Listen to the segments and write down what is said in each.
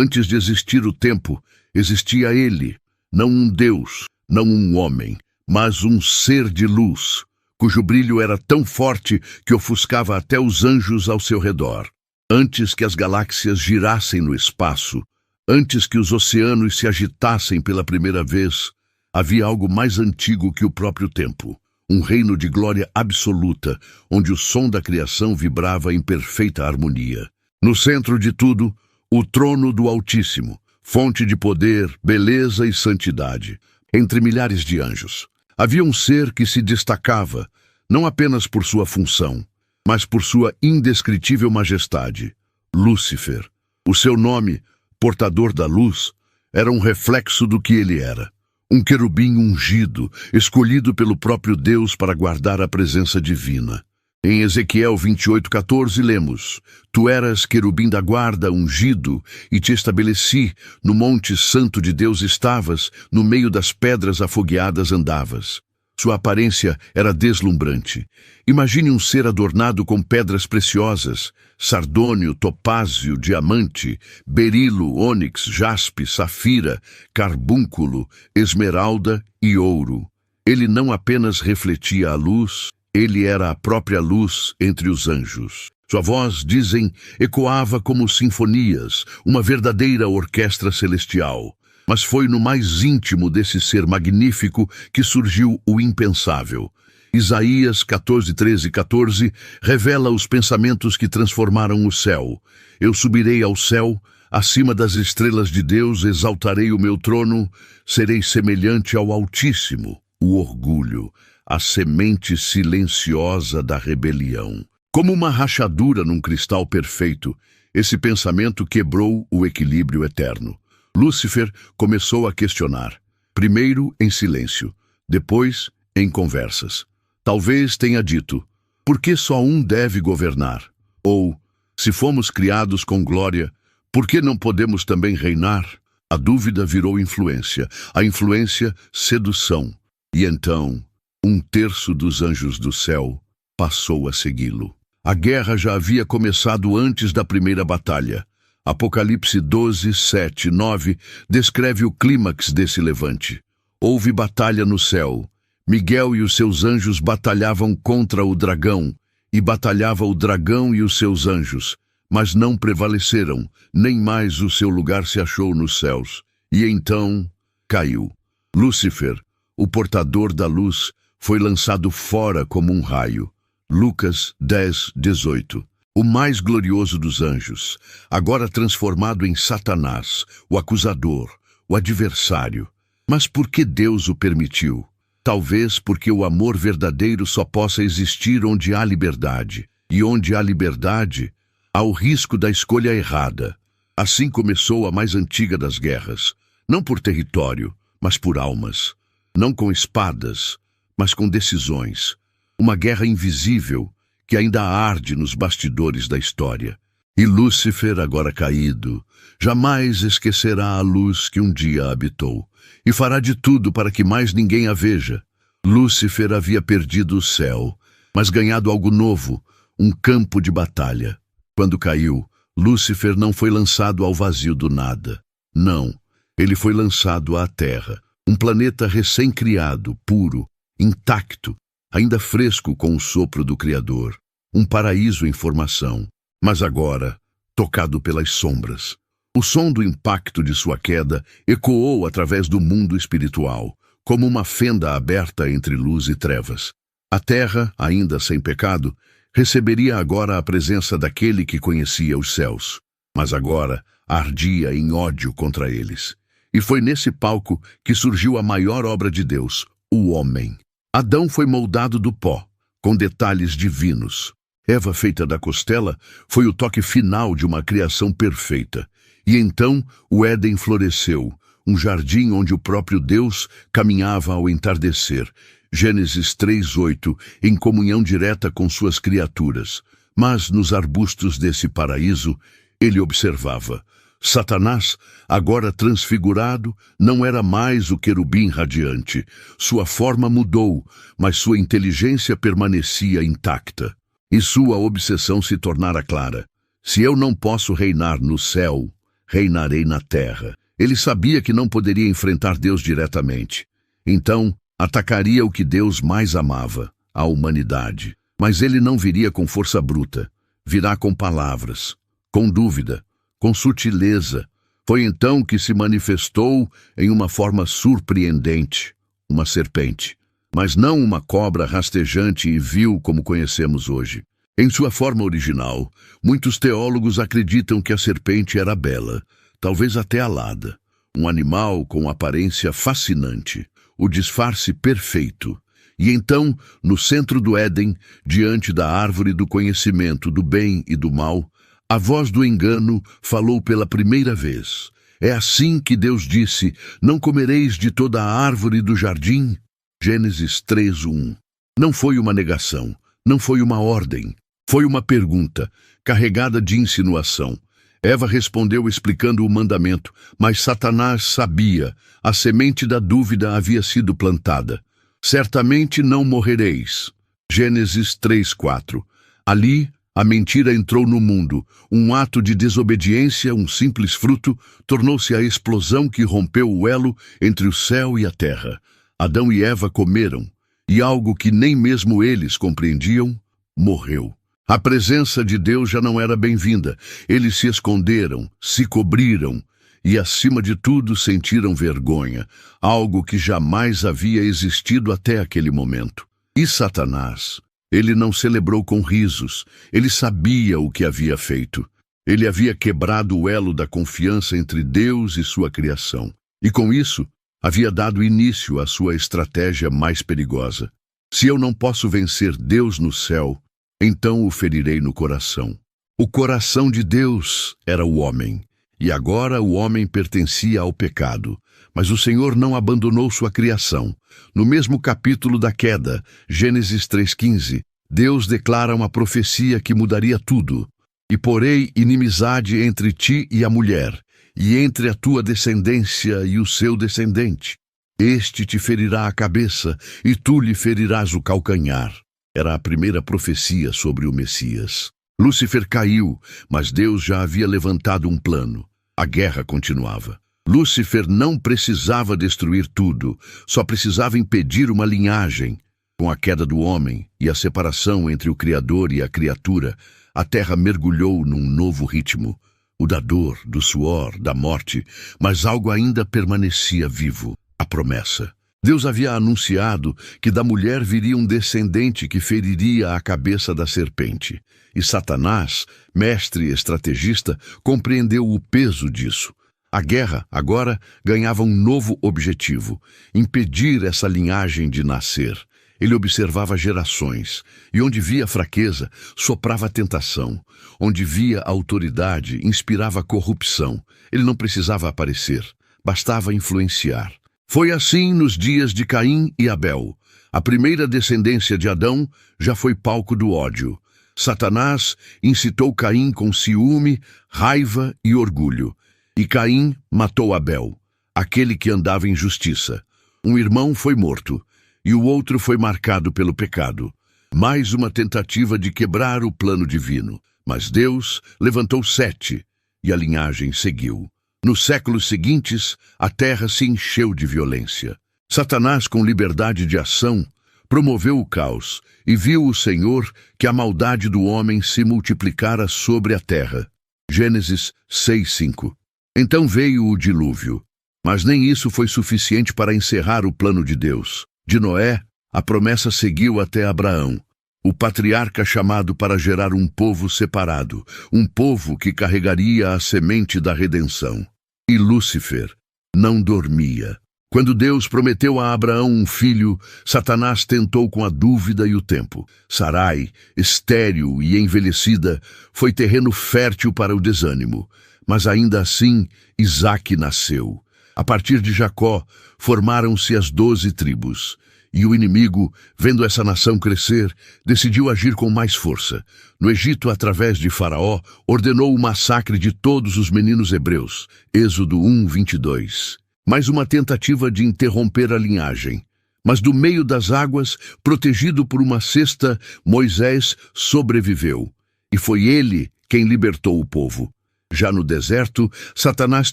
Antes de existir o tempo, existia ele, não um Deus, não um homem, mas um ser de luz, cujo brilho era tão forte que ofuscava até os anjos ao seu redor. Antes que as galáxias girassem no espaço, antes que os oceanos se agitassem pela primeira vez, havia algo mais antigo que o próprio tempo. Um reino de glória absoluta, onde o som da criação vibrava em perfeita harmonia. No centro de tudo, o trono do Altíssimo, fonte de poder, beleza e santidade. Entre milhares de anjos, havia um ser que se destacava, não apenas por sua função, mas por sua indescritível majestade, Lúcifer. O seu nome, portador da luz, era um reflexo do que ele era. Um querubim ungido, escolhido pelo próprio Deus para guardar a presença divina. Em Ezequiel 28:14 lemos: Tu eras querubim da guarda, ungido, e te estabeleci, no monte santo de Deus estavas, no meio das pedras afogueadas andavas. Sua aparência era deslumbrante. Imagine um ser adornado com pedras preciosas, sardônio, topázio, diamante, berilo, ônix, jaspe, safira, carbúnculo, esmeralda e ouro. Ele não apenas refletia a luz, ele era a própria luz entre os anjos. Sua voz, dizem, ecoava como sinfonias, uma verdadeira orquestra celestial. Mas foi no mais íntimo desse ser magnífico que surgiu o impensável. Isaías 14:13-14 revela os pensamentos que transformaram o céu. Eu subirei ao céu, acima das estrelas de Deus, exaltarei o meu trono, serei semelhante ao Altíssimo, o orgulho, a semente silenciosa da rebelião. Como uma rachadura num cristal perfeito, esse pensamento quebrou o equilíbrio eterno. Lúcifer começou a questionar, primeiro em silêncio, depois em conversas. Talvez tenha dito, por que só um deve governar? Ou, se fomos criados com glória, por que não podemos também reinar? A dúvida virou influência, a influência sedução. E então, 1/3 dos anjos do céu passou a segui-lo. A guerra já havia começado antes da primeira batalha. Apocalipse 12:7-9 descreve o clímax desse levante. Houve batalha no céu. Miguel e os seus anjos batalhavam contra o dragão, e batalhava o dragão e os seus anjos, mas não prevaleceram, nem mais o seu lugar se achou nos céus. E então caiu. Lúcifer, o portador da luz, foi lançado fora como um raio. Lucas 10:18. O mais glorioso dos anjos, agora transformado em Satanás, o acusador, o adversário. Mas por que Deus o permitiu? Talvez porque o amor verdadeiro só possa existir onde há liberdade. E onde há liberdade, há o risco da escolha errada. Assim começou a mais antiga das guerras. Não por território, mas por almas. Não com espadas, mas com decisões. Uma guerra invisível, que ainda arde nos bastidores da história. E Lúcifer, agora caído, jamais esquecerá a luz que um dia habitou, e fará de tudo para que mais ninguém a veja. Lúcifer havia perdido o céu, mas ganhado algo novo, um campo de batalha. Quando caiu, Lúcifer não foi lançado ao vazio do nada. Não, ele foi lançado à Terra, um planeta recém-criado, puro, intacto, ainda fresco com o sopro do Criador, um paraíso em formação, mas agora tocado pelas sombras. O som do impacto de sua queda ecoou através do mundo espiritual, como uma fenda aberta entre luz e trevas. A terra, ainda sem pecado, receberia agora a presença daquele que conhecia os céus, mas agora ardia em ódio contra eles. E foi nesse palco que surgiu a maior obra de Deus, o homem. Adão foi moldado do pó, com detalhes divinos. Eva, feita da costela, foi o toque final de uma criação perfeita. E então o Éden floresceu, um jardim onde o próprio Deus caminhava ao entardecer. Gênesis 3:8, em comunhão direta com suas criaturas. Mas nos arbustos desse paraíso, ele observava. Satanás, agora transfigurado, não era mais o querubim radiante. Sua forma mudou, mas sua inteligência permanecia intacta. E sua obsessão se tornara clara. Se eu não posso reinar no céu, reinarei na terra. Ele sabia que não poderia enfrentar Deus diretamente. Então, atacaria o que Deus mais amava, a humanidade. Mas ele não viria com força bruta. Virá com palavras, com dúvida, com sutileza. Foi então que se manifestou em uma forma surpreendente, uma serpente. Mas não uma cobra rastejante e vil como conhecemos hoje. Em sua forma original, muitos teólogos acreditam que a serpente era bela, talvez até alada, um animal com aparência fascinante, o disfarce perfeito. E então, no centro do Éden, diante da árvore do conhecimento do bem e do mal, a voz do engano falou pela primeira vez. É assim que Deus disse: não comereis de toda a árvore do jardim? Gênesis 3:1. Não foi uma negação, não foi uma ordem. Foi uma pergunta, carregada de insinuação. Eva respondeu explicando o mandamento, mas Satanás sabia, a semente da dúvida havia sido plantada. Certamente não morrereis. Gênesis 3:4. Ali, a mentira entrou no mundo. Um ato de desobediência, um simples fruto, tornou-se a explosão que rompeu o elo entre o céu e a terra. Adão e Eva comeram, e algo que nem mesmo eles compreendiam, morreu. A presença de Deus já não era bem-vinda. Eles se esconderam, se cobriram e, acima de tudo, sentiram vergonha, algo que jamais havia existido até aquele momento. E Satanás, ele não celebrou com risos. Ele sabia o que havia feito. Ele havia quebrado o elo da confiança entre Deus e sua criação. E com isso, havia dado início à sua estratégia mais perigosa. Se eu não posso vencer Deus no céu, então o ferirei no coração. O coração de Deus era o homem, e agora o homem pertencia ao pecado. Mas o Senhor não abandonou sua criação. No mesmo capítulo da queda, Gênesis 3:15, Deus declara uma profecia que mudaria tudo. E porei inimizade entre ti e a mulher, e entre a tua descendência e o seu descendente. Este te ferirá a cabeça, e tu lhe ferirás o calcanhar. Era a primeira profecia sobre o Messias. Lúcifer caiu, mas Deus já havia levantado um plano. A guerra continuava. Lúcifer não precisava destruir tudo, só precisava impedir uma linhagem. Com a queda do homem e a separação entre o Criador e a criatura, a terra mergulhou num novo ritmo, o da dor, do suor, da morte, mas algo ainda permanecia vivo, a promessa. Deus havia anunciado que da mulher viria um descendente que feriria a cabeça da serpente. E Satanás, mestre estrategista, compreendeu o peso disso. A guerra, agora, ganhava um novo objetivo: impedir essa linhagem de nascer. Ele observava gerações, e onde via fraqueza, soprava tentação. Onde via autoridade, inspirava corrupção. Ele não precisava aparecer, bastava influenciar. Foi assim nos dias de Caim e Abel. A primeira descendência de Adão já foi palco do ódio. Satanás incitou Caim com ciúme, raiva e orgulho. E Caim matou Abel, aquele que andava em justiça. Um irmão foi morto, e o outro foi marcado pelo pecado. Mais uma tentativa de quebrar o plano divino. Mas Deus levantou Sete, e a linhagem seguiu. Nos séculos seguintes, a terra se encheu de violência. Satanás, com liberdade de ação, promoveu o caos e viu o Senhor que a maldade do homem se multiplicara sobre a terra. Gênesis 6:5. Então veio o dilúvio, mas nem isso foi suficiente para encerrar o plano de Deus. De Noé, a promessa seguiu até Abraão, o patriarca chamado para gerar um povo separado, um povo que carregaria a semente da redenção. E Lúcifer não dormia. Quando Deus prometeu a Abraão um filho, Satanás tentou com a dúvida e o tempo. Sarai, estéril e envelhecida, foi terreno fértil para o desânimo. Mas ainda assim, Isaque nasceu. A partir de Jacó, formaram-se as 12 tribos. E o inimigo, vendo essa nação crescer, decidiu agir com mais força. No Egito, através de Faraó, ordenou o massacre de todos os meninos hebreus. Êxodo 1:22. Mais uma tentativa de interromper a linhagem. Mas do meio das águas, protegido por uma cesta, Moisés sobreviveu. E foi ele quem libertou o povo. Já no deserto, Satanás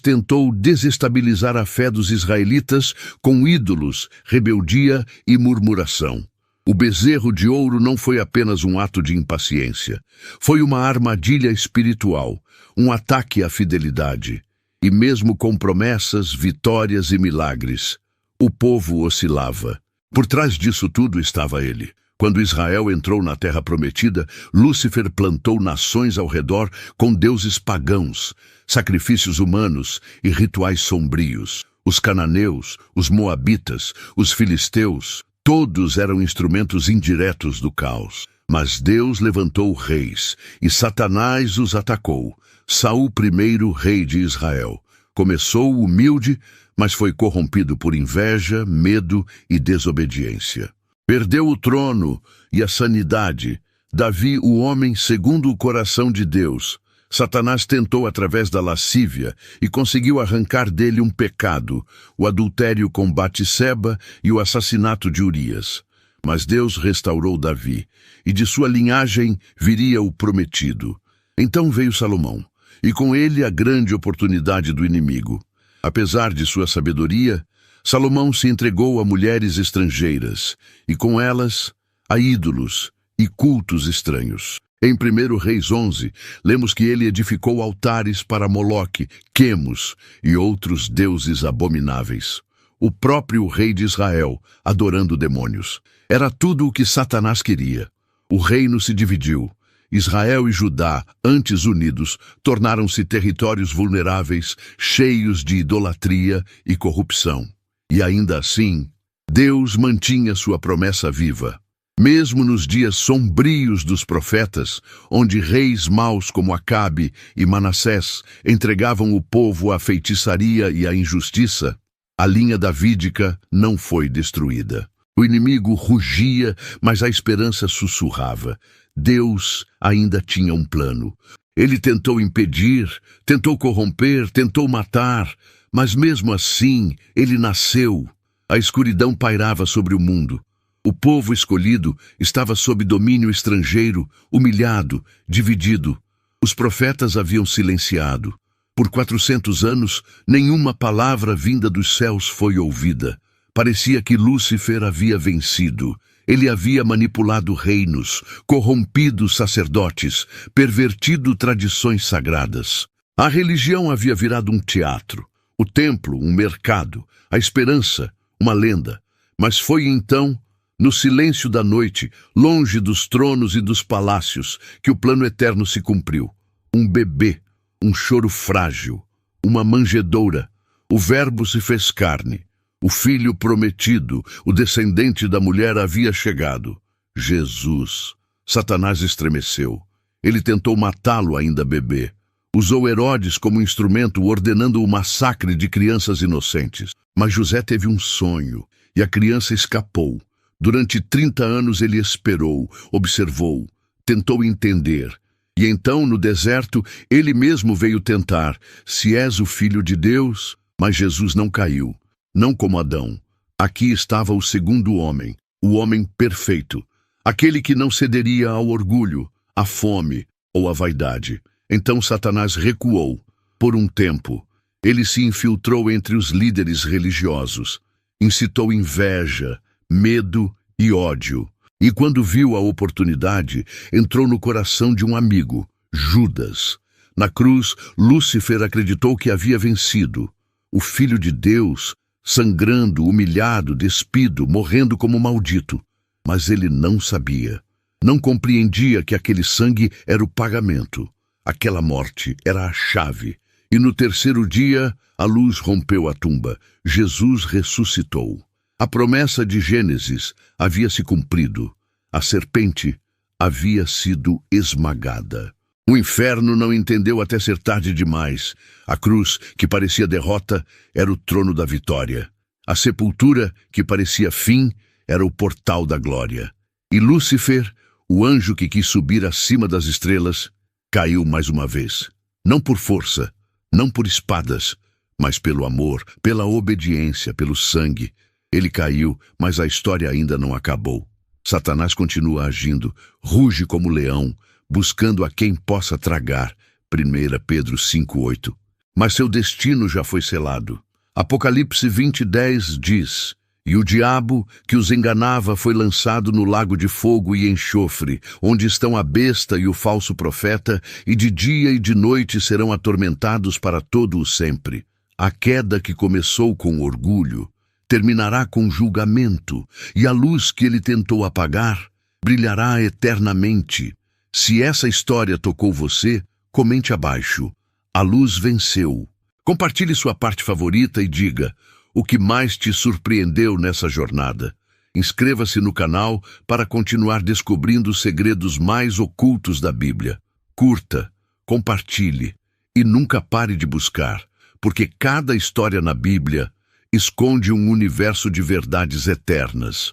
tentou desestabilizar a fé dos israelitas com ídolos, rebeldia e murmuração. O bezerro de ouro não foi apenas um ato de impaciência. Foi uma armadilha espiritual, um ataque à fidelidade. E mesmo com promessas, vitórias e milagres, o povo oscilava. Por trás disso tudo estava ele. Quando Israel entrou na Terra Prometida, Lúcifer plantou nações ao redor com deuses pagãos, sacrifícios humanos e rituais sombrios. Os cananeus, os moabitas, os filisteus, todos eram instrumentos indiretos do caos. Mas Deus levantou reis, e Satanás os atacou. Saul, primeiro rei de Israel, começou humilde, mas foi corrompido por inveja, medo e desobediência. Perdeu o trono e a sanidade. Davi, o homem segundo o coração de Deus. Satanás tentou através da lascívia e conseguiu arrancar dele um pecado, o adultério com Batseba e o assassinato de Urias. Mas Deus restaurou Davi, e de sua linhagem viria o prometido. Então veio Salomão, e com ele a grande oportunidade do inimigo. Apesar de sua sabedoria, Salomão se entregou a mulheres estrangeiras, e com elas a ídolos e cultos estranhos. Em 1 Reis 11, lemos que ele edificou altares para Moloque, Quemos e outros deuses abomináveis. O próprio rei de Israel, adorando demônios. Era tudo o que Satanás queria. O reino se dividiu. Israel e Judá, antes unidos, tornaram-se territórios vulneráveis, cheios de idolatria e corrupção. E ainda assim, Deus mantinha sua promessa viva. Mesmo nos dias sombrios dos profetas, onde reis maus como Acabe e Manassés entregavam o povo à feitiçaria e à injustiça, a linha davídica não foi destruída. O inimigo rugia, mas a esperança sussurrava. Deus ainda tinha um plano. Ele tentou impedir, tentou corromper, tentou matar, mas mesmo assim ele nasceu. A escuridão pairava sobre o mundo. O povo escolhido estava sob domínio estrangeiro, humilhado, dividido. Os profetas haviam silenciado. Por 400 anos, nenhuma palavra vinda dos céus foi ouvida. Parecia que Lúcifer havia vencido. Ele havia manipulado reinos, corrompido sacerdotes, pervertido tradições sagradas. A religião havia virado um teatro, o templo um mercado, a esperança uma lenda. Mas foi então, no silêncio da noite, longe dos tronos e dos palácios, que o plano eterno se cumpriu. Um bebê, um choro frágil, uma manjedoura. O Verbo se fez carne. O filho prometido, o descendente da mulher, havia chegado. Jesus. Satanás estremeceu. Ele tentou matá-lo ainda bebê. Usou Herodes como instrumento, ordenando o massacre de crianças inocentes. Mas José teve um sonho, e a criança escapou. Durante 30 anos ele esperou, observou, tentou entender. E então, no deserto, ele mesmo veio tentar. Se és o Filho de Deus, mas Jesus não caiu. Não como Adão. Aqui estava o segundo homem, o homem perfeito. Aquele que não cederia ao orgulho, à fome ou à vaidade. Então Satanás recuou. Por um tempo, ele se infiltrou entre os líderes religiosos. Incitou inveja, medo e ódio. E quando viu a oportunidade, entrou no coração de um amigo, Judas. Na cruz, Lúcifer acreditou que havia vencido. O Filho de Deus, sangrando, humilhado, despido, morrendo como maldito. Mas ele não sabia. Não compreendia que aquele sangue era o pagamento. Aquela morte era a chave. E no terceiro dia, a luz rompeu a tumba. Jesus ressuscitou. A promessa de Gênesis havia se cumprido. A serpente havia sido esmagada. O inferno não entendeu até ser tarde demais. A cruz, que parecia derrota, era o trono da vitória. A sepultura, que parecia fim, era o portal da glória. E Lúcifer, o anjo que quis subir acima das estrelas, caiu mais uma vez. Não por força, não por espadas, mas pelo amor, pela obediência, pelo sangue. Ele caiu, mas a história ainda não acabou. Satanás continua agindo, ruge como leão, buscando a quem possa tragar, 1 Pedro 5:8. Mas seu destino já foi selado. Apocalipse 20:10 diz: E o diabo que os enganava foi lançado no lago de fogo e enxofre, onde estão a besta e o falso profeta, e de dia e de noite serão atormentados para todo o sempre. A queda que começou com orgulho terminará com julgamento, e a luz que ele tentou apagar brilhará eternamente. Se essa história tocou você, comente abaixo. A luz venceu. Compartilhe sua parte favorita e diga o que mais te surpreendeu nessa jornada. Inscreva-se no canal para continuar descobrindo os segredos mais ocultos da Bíblia. Curta, compartilhe e nunca pare de buscar, porque cada história na Bíblia esconde um universo de verdades eternas.